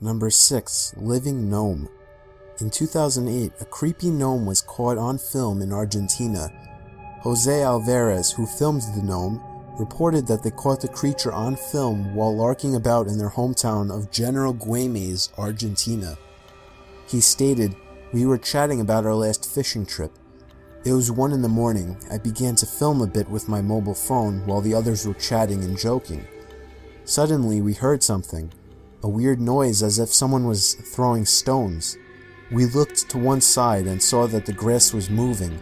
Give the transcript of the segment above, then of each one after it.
Number 6. Living Gnome. In 2008, a creepy gnome was caught on film in Argentina. Jose Alvarez, who filmed the gnome, reported that they caught the creature on film while larking about in their hometown of General Güemes, Argentina. He stated, "We were chatting about our last fishing trip. It was 1 in the morning. I began to film a bit with my mobile phone while the others were chatting and joking. Suddenly we heard something, a weird noise as if someone was throwing stones. We looked to one side and saw that the grass was moving.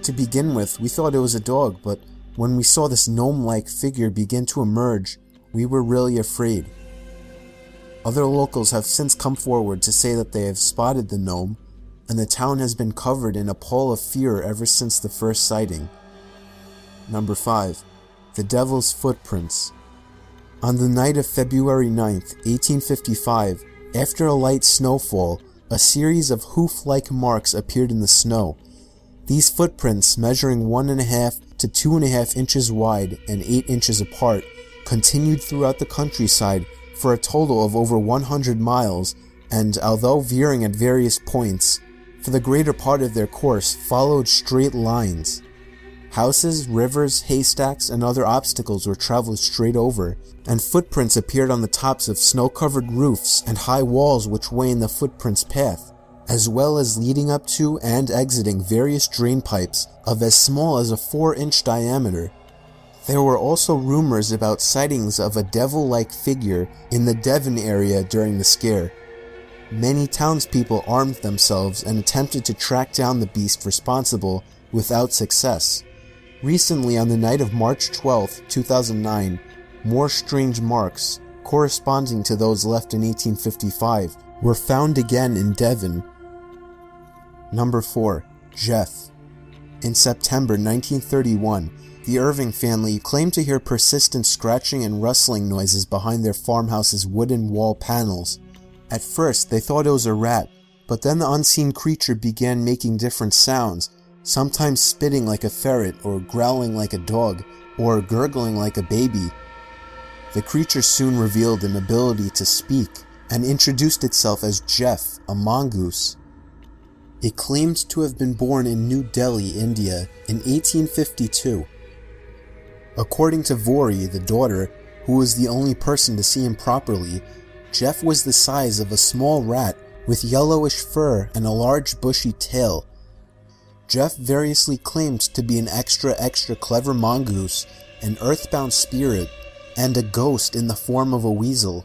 To begin with, we thought it was a dog, but when we saw this gnome-like figure begin to emerge, we were really afraid." Other locals have since come forward to say that they have spotted the gnome, and the town has been covered in a pall of fear ever since the first sighting. Number 5. The Devil's Footprints. On the night of February 9th, 1855, after a light snowfall, a series of hoof-like marks appeared in the snow. These footprints, measuring 1.5 to 2.5 inches wide and 8 inches apart, continued throughout the countryside for a total of over 100 miles, and although veering at various points, for the greater part of their course followed straight lines. Houses, rivers, haystacks, and other obstacles were traveled straight over, and footprints appeared on the tops of snow-covered roofs and high walls which lay in the footprints' path, as well as leading up to and exiting various drain pipes of as small as a 4-inch diameter. There were also rumors about sightings of a devil-like figure in the Devon area during the scare. Many townspeople armed themselves and attempted to track down the beast responsible without success. Recently, on the night of March 12, 2009, more strange marks, corresponding to those left in 1855, were found again in Devon. Number 4. Jeff. In September 1931, the Irving family claimed to hear persistent scratching and rustling noises behind their farmhouse's wooden wall panels. At first, they thought it was a rat, but then the unseen creature began making different sounds, sometimes spitting like a ferret, or growling like a dog, or gurgling like a baby. The creature soon revealed an ability to speak, and introduced itself as Jeff, a mongoose. It claimed to have been born in New Delhi, India, in 1852. According to Vori, the daughter, who was the only person to see him properly, Jeff was the size of a small rat with yellowish fur and a large bushy tail. Jeff variously claimed to be an extra clever mongoose, an earthbound spirit, and a ghost in the form of a weasel.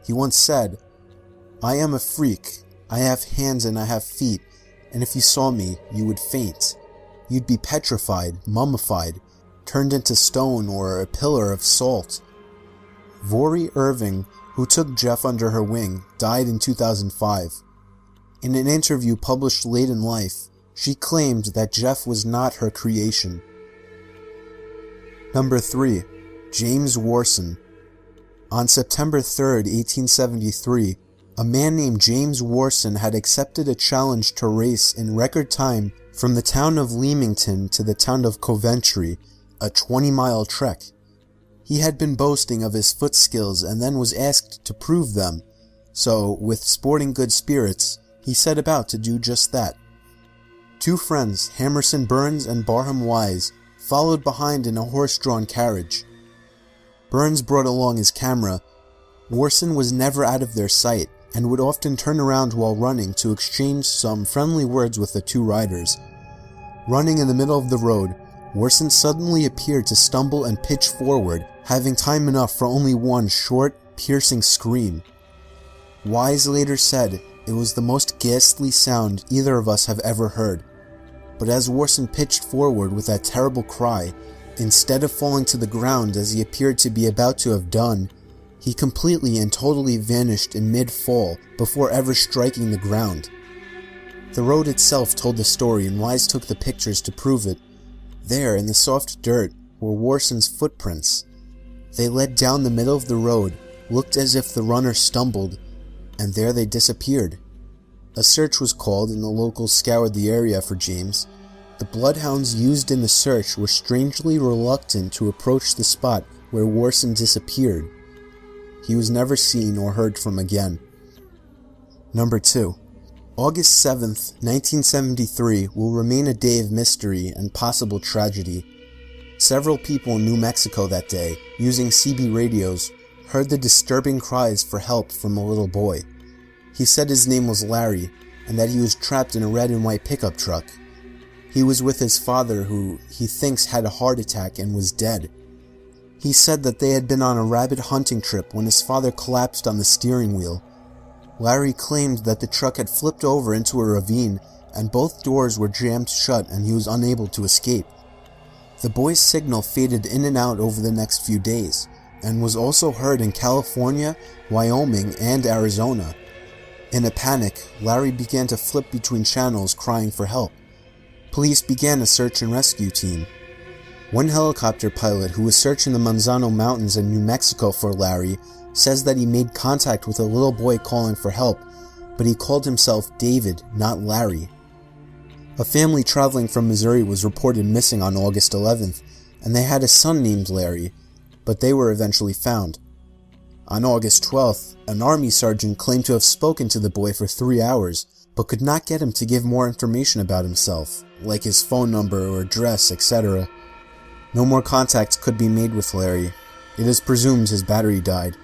He once said, "I am a freak. I have hands and I have feet, and if you saw me, you would faint. You'd be petrified, mummified, turned into stone or a pillar of salt." Vori Irving, who took Jeff under her wing, died in 2005. In an interview published late in life, she claimed that Jeff was not her creation. Number 3. James Warson. On September 3, 1873, a man named James Warson had accepted a challenge to race in record time from the town of Leamington to the town of Coventry, a 20-mile trek. He had been boasting of his foot skills and then was asked to prove them, so, with sporting good spirits, he set about to do just that. Two friends, Hammerson Burns and Barham Wise, followed behind in a horse-drawn carriage. Burns brought along his camera. Warson was never out of their sight, and would often turn around while running to exchange some friendly words with the two riders. Running in the middle of the road, Warson suddenly appeared to stumble and pitch forward, having time enough for only one short, piercing scream. Wise later said it was the most ghastly sound either of us have ever heard. But as Warson pitched forward with that terrible cry, instead of falling to the ground as he appeared to be about to have done, he completely and totally vanished in mid-fall before ever striking the ground. The road itself told the story, and Wise took the pictures to prove it. There, in the soft dirt, were Warson's footprints. They led down the middle of the road, looked as if the runner stumbled, and there they disappeared. A search was called, and the locals scoured the area for James. The bloodhounds used in the search were strangely reluctant to approach the spot where Warson disappeared. He was never seen or heard from again. Number 2. August 7th, 1973 will remain a day of mystery and possible tragedy. Several people in New Mexico that day, using CB radios, heard the disturbing cries for help from a little boy. He said his name was Larry, and that he was trapped in a red and white pickup truck. He was with his father, who he thinks had a heart attack and was dead. He said that they had been on a rabbit hunting trip when his father collapsed on the steering wheel. Larry claimed that the truck had flipped over into a ravine and both doors were jammed shut and he was unable to escape. The boy's signal faded in and out over the next few days and was also heard in California, Wyoming, and Arizona. In a panic, Larry began to flip between channels crying for help. Police began a search and rescue team. One helicopter pilot who was searching the Manzano Mountains in New Mexico for Larry says that he made contact with a little boy calling for help, but he called himself David, not Larry. A family traveling from Missouri was reported missing on August 11th, and they had a son named Larry, but they were eventually found. On August 12th, an army sergeant claimed to have spoken to the boy for 3 hours, but could not get him to give more information about himself, like his phone number or address, etc. No more contacts could be made with Larry. It is presumed his battery died.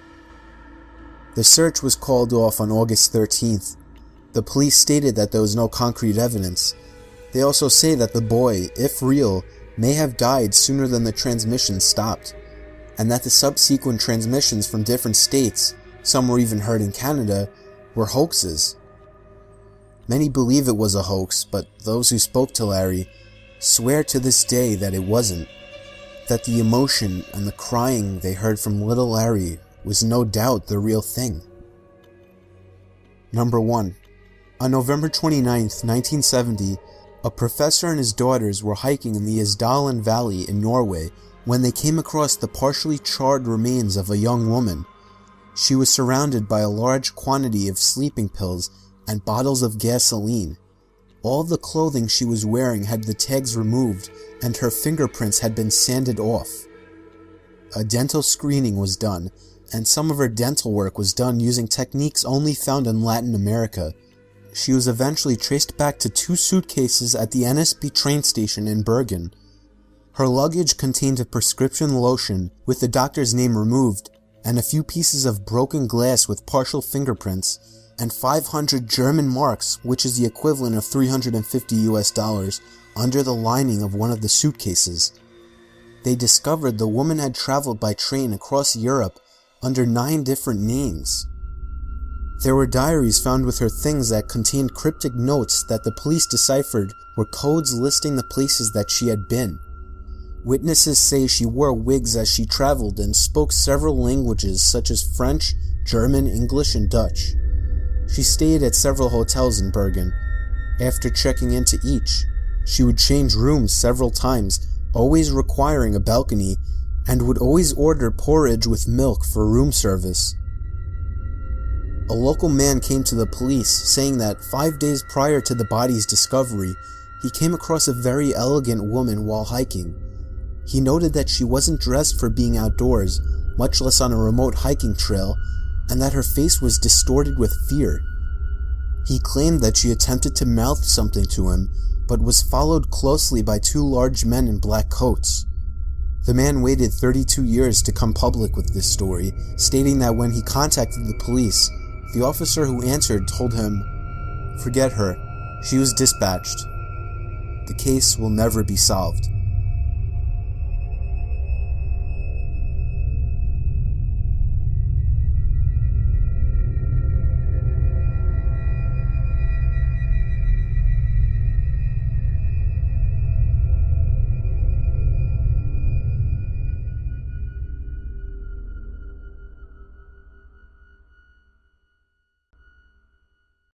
The search was called off on August 13th. The police stated that there was no concrete evidence. They also say that the boy, if real, may have died sooner than the transmission stopped, and that the subsequent transmissions from different states, some were even heard in Canada, were hoaxes. Many believe it was a hoax, but those who spoke to Larry swear to this day that it wasn't, that the emotion and the crying they heard from little Larry was no doubt the real thing. Number 1. On November 29th, 1970, a professor and his daughters were hiking in the Isdalen Valley in Norway when they came across the partially charred remains of a young woman. She was surrounded by a large quantity of sleeping pills and bottles of gasoline. All the clothing she was wearing had the tags removed and her fingerprints had been sanded off. A dental screening was done, and some of her dental work was done using techniques only found in Latin America. She was eventually traced back to 2 suitcases at the NSB train station in Bergen. Her luggage contained a prescription lotion with the doctor's name removed, and a few pieces of broken glass with partial fingerprints, and 500 German marks, which is the equivalent of $350 under the lining of one of the suitcases. They discovered the woman had traveled by train across Europe under 9 different names. There were diaries found with her things that contained cryptic notes that the police deciphered were codes listing the places that she had been. Witnesses say she wore wigs as she traveled and spoke several languages such as French, German, English, and Dutch. She stayed at several hotels in Bergen. After checking into each, she would change rooms several times, always requiring a balcony, and would always order porridge with milk for room service. A local man came to the police saying that 5 days prior to the body's discovery, he came across a very elegant woman while hiking. He noted that she wasn't dressed for being outdoors, much less on a remote hiking trail, and that her face was distorted with fear. He claimed that she attempted to mouth something to him, but was followed closely by 2 large men in black coats. The man waited 32 years to come public with this story, stating that when he contacted the police, the officer who answered told him, "Forget her, she was dispatched. The case will never be solved."